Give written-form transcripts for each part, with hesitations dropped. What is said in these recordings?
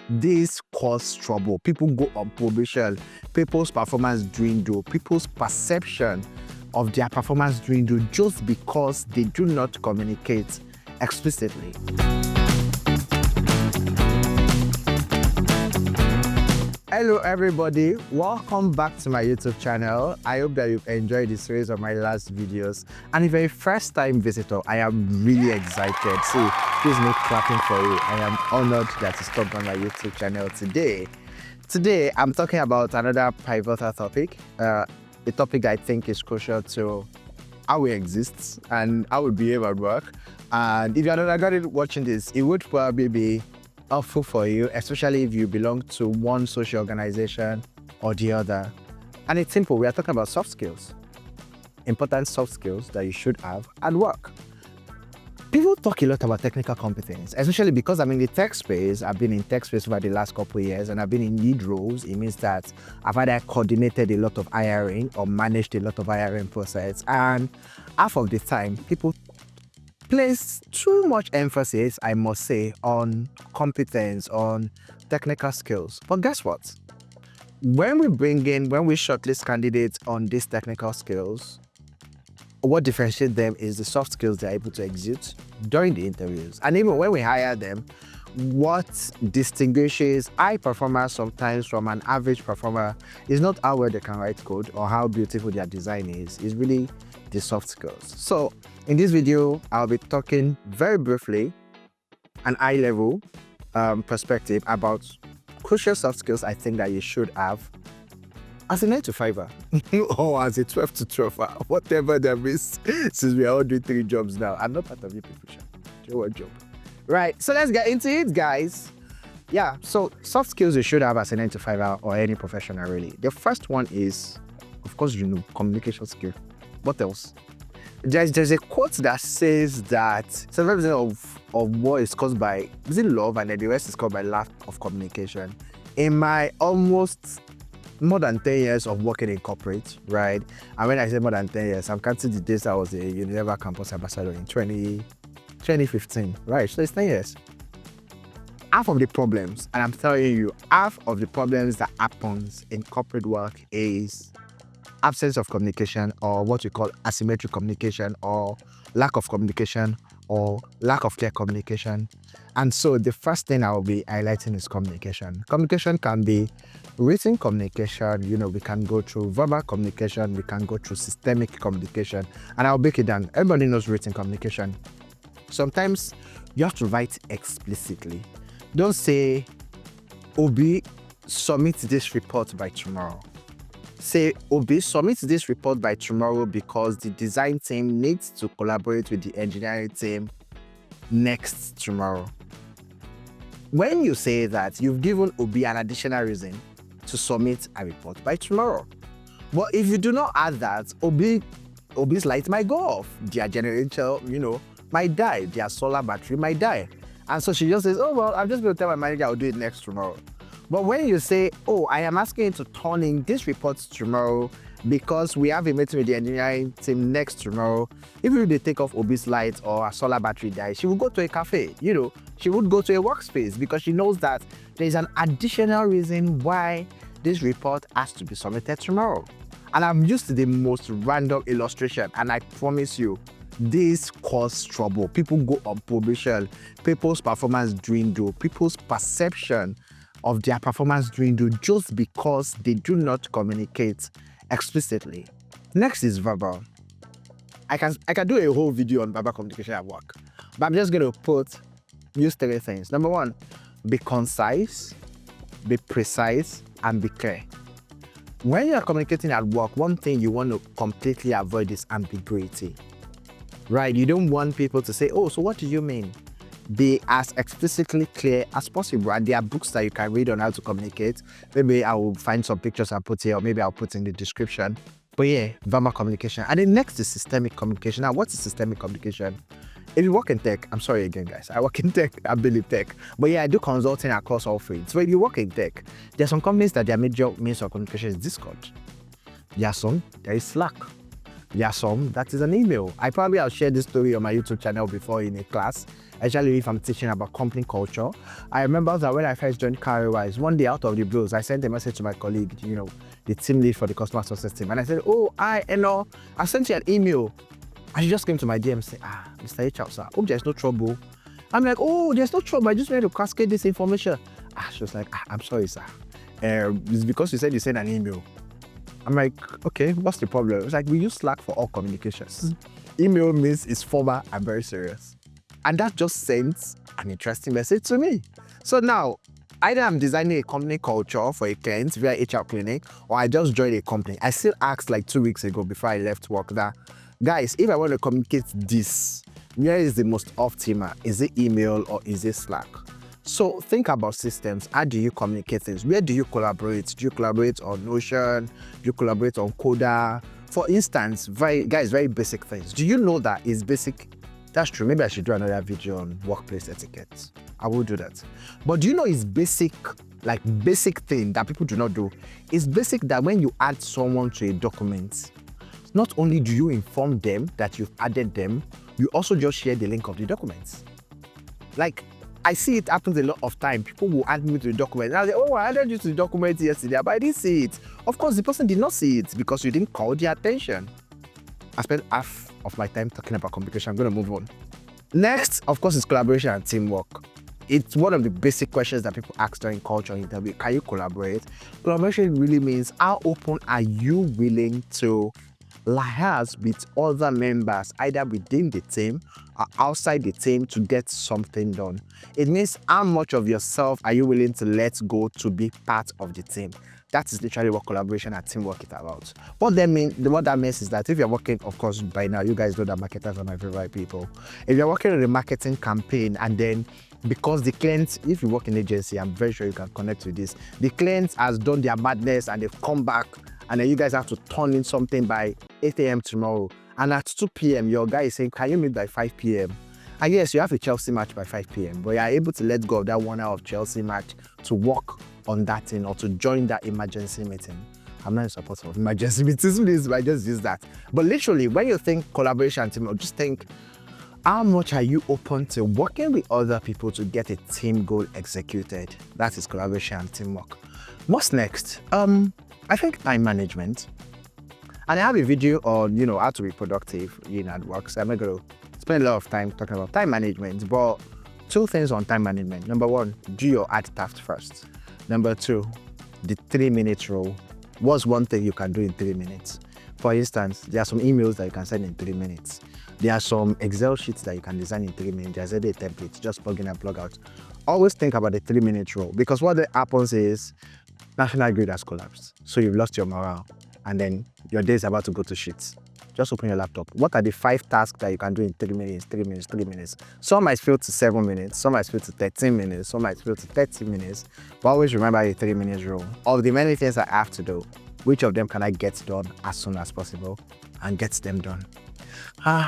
This cause trouble. People go on probation. People's performance dwindle. People's perception of their performance dwindle just because they do not communicate explicitly. Hello everybody, welcome back to my YouTube channel. I hope that you've enjoyed the series of my last videos. And if you're a first time visitor, I am really excited. So please make clapping for you. I am honored that you stopped on my YouTube channel today. Today, I'm talking about another pivotal topic, a topic that I think is crucial to how we exist and how we behave at work. And if you're not graduate watching this, it would probably be helpful for you, especially if you belong to one social organization or the other. And it's simple. We are talking about soft skills, important soft skills that you should have at work. People talk a lot about technical competence, especially because I'm in the tech space. I've been in tech space over the last couple of years and I've been in lead roles. It means that I've either coordinated a lot of hiring or managed a lot of hiring process. And half of the time, people place too much emphasis, I must say, on competence, on technical skills. But guess what? When we shortlist candidates on these technical skills, what differentiates them is the soft skills they're able to execute during the interviews. And even when we hire them, what distinguishes high performers sometimes from an average performer is not how well they can write code or how beautiful their design is. It's really the soft skills. So in this video, I'll be talking very briefly, an high-level perspective about crucial soft skills I think that you should have as a 9-to-5er or as a 12-to-12er, whatever there is, since we are all doing 3 jobs now. I'm not part of you people. Do one job. Right, so let's get into it, guys. Yeah, so soft skills you should have as a 9-to-5er or any professional, really. The first one is, of course, communication skill. What else? There's a quote that says that 70% of war is caused by love, and then the rest is caused by lack of communication. In my almost more than 10 years of working in corporate, right? And when I say more than 10 years, I'm counting the days I was a Unilever campus ambassador in 2015, right? So it's 10 years. Half of the problems, and I'm telling you, half of the problems that happens in corporate work is absence of communication, or what we call asymmetric communication, or lack of communication, or lack of clear communication. And so the first thing I'll be highlighting is communication. Communication can be written communication, we can go through verbal communication, we can go through systemic communication, and I'll break it down. Everybody knows written communication. Sometimes you have to write explicitly. Don't say, Obi, submit this report by tomorrow. Say, Obi, submit this report by tomorrow because the design team needs to collaborate with the engineering team next tomorrow. When you say that, you've given Obi an additional reason to submit a report by tomorrow. But if you do not add that, Obi's light might go off. Their generator, might die. Their solar battery might die. And so she just says, oh, well, I'm just going to tell my manager I'll do it next tomorrow. But when you say, oh, I am asking you to turn in this report tomorrow because we have a meeting with the engineering team next tomorrow, even if they take off Obi's light or a solar battery dies, she will go to a cafe, she would go to a workspace because she knows that there is an additional reason why this report has to be submitted tomorrow. And I'm used to the most random illustration, and I promise you, this causes trouble. People go on probation, people's performance dwindle, people's perception of their performance dwindle just because they do not communicate explicitly. Next is verbal. I can do a whole video on verbal communication at work, but I'm just going to use 3 things. Number 1, be concise, be precise, and be clear. When you're communicating at work, one thing you want to completely avoid is ambiguity, right? You don't want people to say, oh, so what do you mean? Be as explicitly clear as possible. And there are books that you can read on how to communicate. Maybe I will find some pictures and put here, or maybe I'll put in the description. But yeah, verbal communication. And then next is systemic communication. Now, what is systemic communication? If you work in tech, I'm sorry again, guys. I work in tech, I believe tech. But yeah, I do consulting across all fields. So if you work in tech, there are some companies that their major means of communication is Discord. There are some, there is Slack. There are some that is an email. I'll share this story on my YouTube channel before in a class, especially if I'm teaching about company culture. I remember that when I first joined CarryWise, one day out of the blues, I sent a message to my colleague, the team lead for the customer success team, and I said, "Oh, I sent you an email." And she just came to my DM and said, "Mr. HR, sir, hope there's no trouble." I'm like, "Oh, there's no trouble. I just wanted to cascade this information." She was like, "I'm sorry, sir. It's because you said you sent an email." I'm like, "Okay, what's the problem?" It's like, we use Slack for all communications. Email means it's formal and very serious. And that just sends an interesting message to me. So now, either I'm designing a company culture for a client via HR clinic, or I just joined a company. I still asked like 2 weeks ago before I left work that, guys, if I want to communicate this, where is the most optimal? Is it email or is it Slack? So think about systems. How do you communicate things? Where do you collaborate? Do you collaborate on Notion? Do you collaborate on Coda? For instance, very basic things. Do you know that it's basic? That's true. Maybe I should do another video on workplace etiquette. I will do that. But do you know it's basic thing that people do not do? It's basic that when you add someone to a document, not only do you inform them that you've added them, you also just share the link of the documents. Like, I see it happens a lot of time. People will add me to the document. And I say, "Oh, I added you to the document yesterday, but I didn't see it." Of course, the person did not see it because you didn't call their attention. I spent half of my time talking about communication. I'm going to move on. Next, of course, is collaboration and teamwork. It's one of the basic questions that people ask during culture interview. Can you collaborate? Collaboration really means how open are you willing to liaise with other members, either within the team or outside the team, to get something done. It means how much of yourself are you willing to let go to be part of the team. That is literally what collaboration and teamwork is about. What that means is that if you're working, of course, by now, you guys know that marketers are my favorite people. If you're working on a marketing campaign and then because the client, if you work in agency, I'm very sure you can connect with this. The client has done their madness and they've come back, and then you guys have to turn in something by 8 a.m. tomorrow. And at 2 p.m., your guy is saying, "Can you meet by 5 p.m.? And yes, you have a Chelsea match by 5 p.m., but you are able to let go of that 1 hour of Chelsea match to work on that thing or to join that emergency meeting. I'm not a supporter of emergency meetings, please, but I just use that. But literally, when you think collaboration and teamwork, just think, how much are you open to working with other people to get a team goal executed? That is collaboration and teamwork. What's next? I think time management. And I have a video on, how to be productive at work. So I'm not going to spend a lot of time talking about time management, but 2 things on time management. Number 1, do your hard task first. Number 2, the 3-minute rule. What's one thing you can do in 3 minutes? For instance, there are some emails that you can send in 3 minutes. There are some Excel sheets that you can design in 3 minutes. There's already a template, just plug in and plug out. Always think about the 3-minute rule, because what happens is national grid has collapsed. So you've lost your morale, and then your day is about to go to shit. Just open your laptop. What are the 5 tasks that you can do in 3 minutes, 3 minutes, 3 minutes? Some might feel to 7 minutes, some might feel to 13 minutes, some might feel to 30 minutes. But always remember the 3-minute rule. Of the many things I have to do, which of them can I get done as soon as possible and get them done?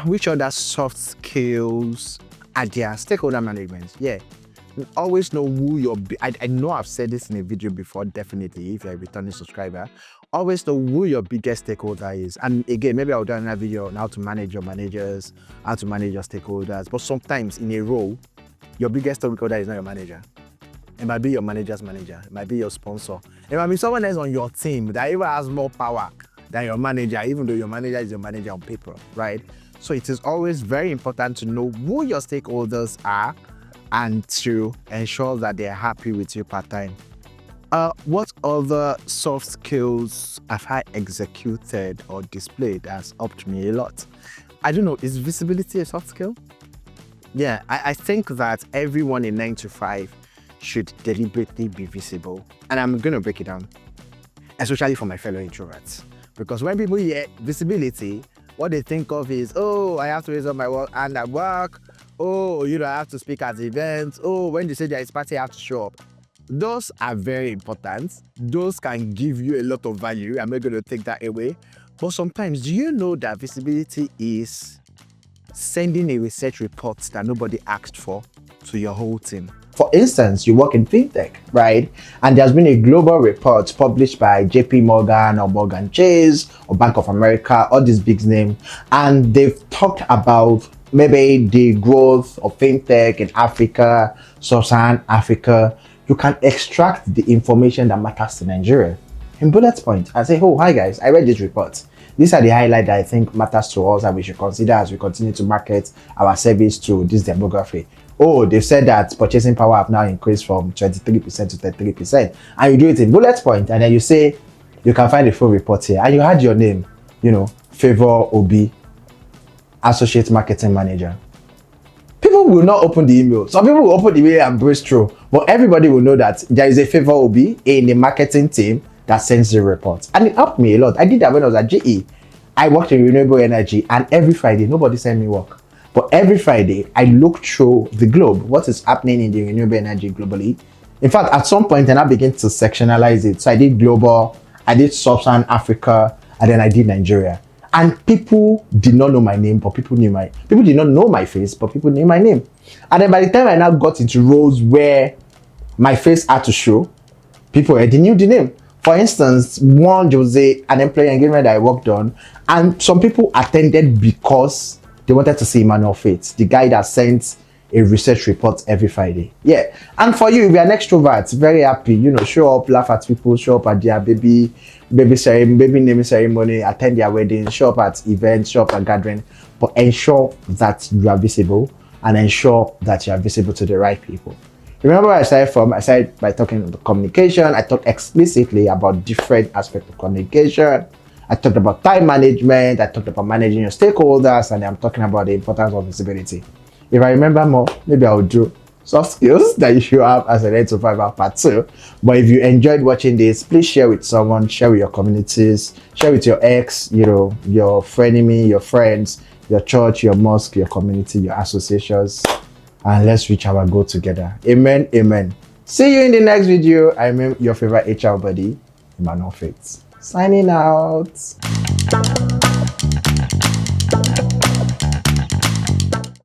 Which other soft skills are there? Stakeholder management. Yeah. Always know who your... I know I've said this in a video before, definitely, if you're a returning subscriber. Always know who your biggest stakeholder is. And again, maybe I'll do another video on how to manage your managers, how to manage your stakeholders. But sometimes in a role, your biggest stakeholder is not your manager. It might be your manager's manager. It might be your sponsor. It might be someone else on your team that even has more power than your manager, even though your manager is your manager on paper, right? So it is always very important to know who your stakeholders are and to ensure that they are happy with you part-time. What other soft skills have I executed or displayed has helped me a lot? I don't know, is visibility a soft skill? Yeah, I think that everyone in 9 to 5 should deliberately be visible. And I'm going to break it down, especially for my fellow introverts. Because when people hear visibility, what they think of is, oh, I have to raise up my hand at work. Oh, I have to speak at events. Oh, when they say there is party, I have to show up. Those are very important. Those can give you a lot of value. I'm not going to take that away. But sometimes, do you know that visibility is sending a research report that nobody asked for to your whole team? For instance, you work in fintech, right? And there's been a global report published by JP Morgan or Morgan Chase or Bank of America, all these big names, and they've talked about maybe the growth of fintech in Africa, sub-Saharan Africa. You can extract the information that matters to Nigeria in bullet points and say, oh, hi guys, I read this report. These are the highlights that I think matters to us and we should consider as we continue to market our service to this demography. Oh, they've said that purchasing power have now increased from 23% to 33%. And you do it in bullet point, and then you say, you can find the full report here. And you had your name, Favor Obi, Associate Marketing Manager. People will not open the email. Some people will open the email and breeze through. But everybody will know that there is a Favor Obi in the marketing team that sends the report. And it helped me a lot. I did that when I was at GE. I worked in renewable energy, and every Friday, nobody sent me work. But every Friday, I look through the globe, what is happening in the renewable energy globally. In fact, at some point, I began to sectionalize it. So I did global, I did sub-Saharan Africa, and then I did Nigeria. And people did not know my name, but people did not know my face, but people knew my name. And then by the time I now got into roles where my face had to show, people already knew the name. For instance, one Jose, an employee engagement that I worked on, and some people attended because they wanted to see Emmanuel Faith, the guy that sends a research report every Friday. Yeah. And for you, if you're an extrovert, very happy, show up, laugh at people, show up at their baby naming ceremony, attend their wedding, show up at events, show up at gathering, but ensure that you are visible and ensure that you are visible to the right people. Remember where I started from? I started by talking about communication. I talked explicitly about different aspects of communication. I talked about time management, I talked about managing your stakeholders, and I'm talking about the importance of visibility. If I remember more, maybe I'll do soft skills that you should have as a 9 to 5 part 2. But if you enjoyed watching this, please share with someone, share with your communities, share with your ex, your frenemy, your friends, your church, your mosque, your community, your associations, and let's reach our goal together. Amen, amen. See you in the next video. I'm your favorite HR buddy, Emmanuel Faith. Signing out.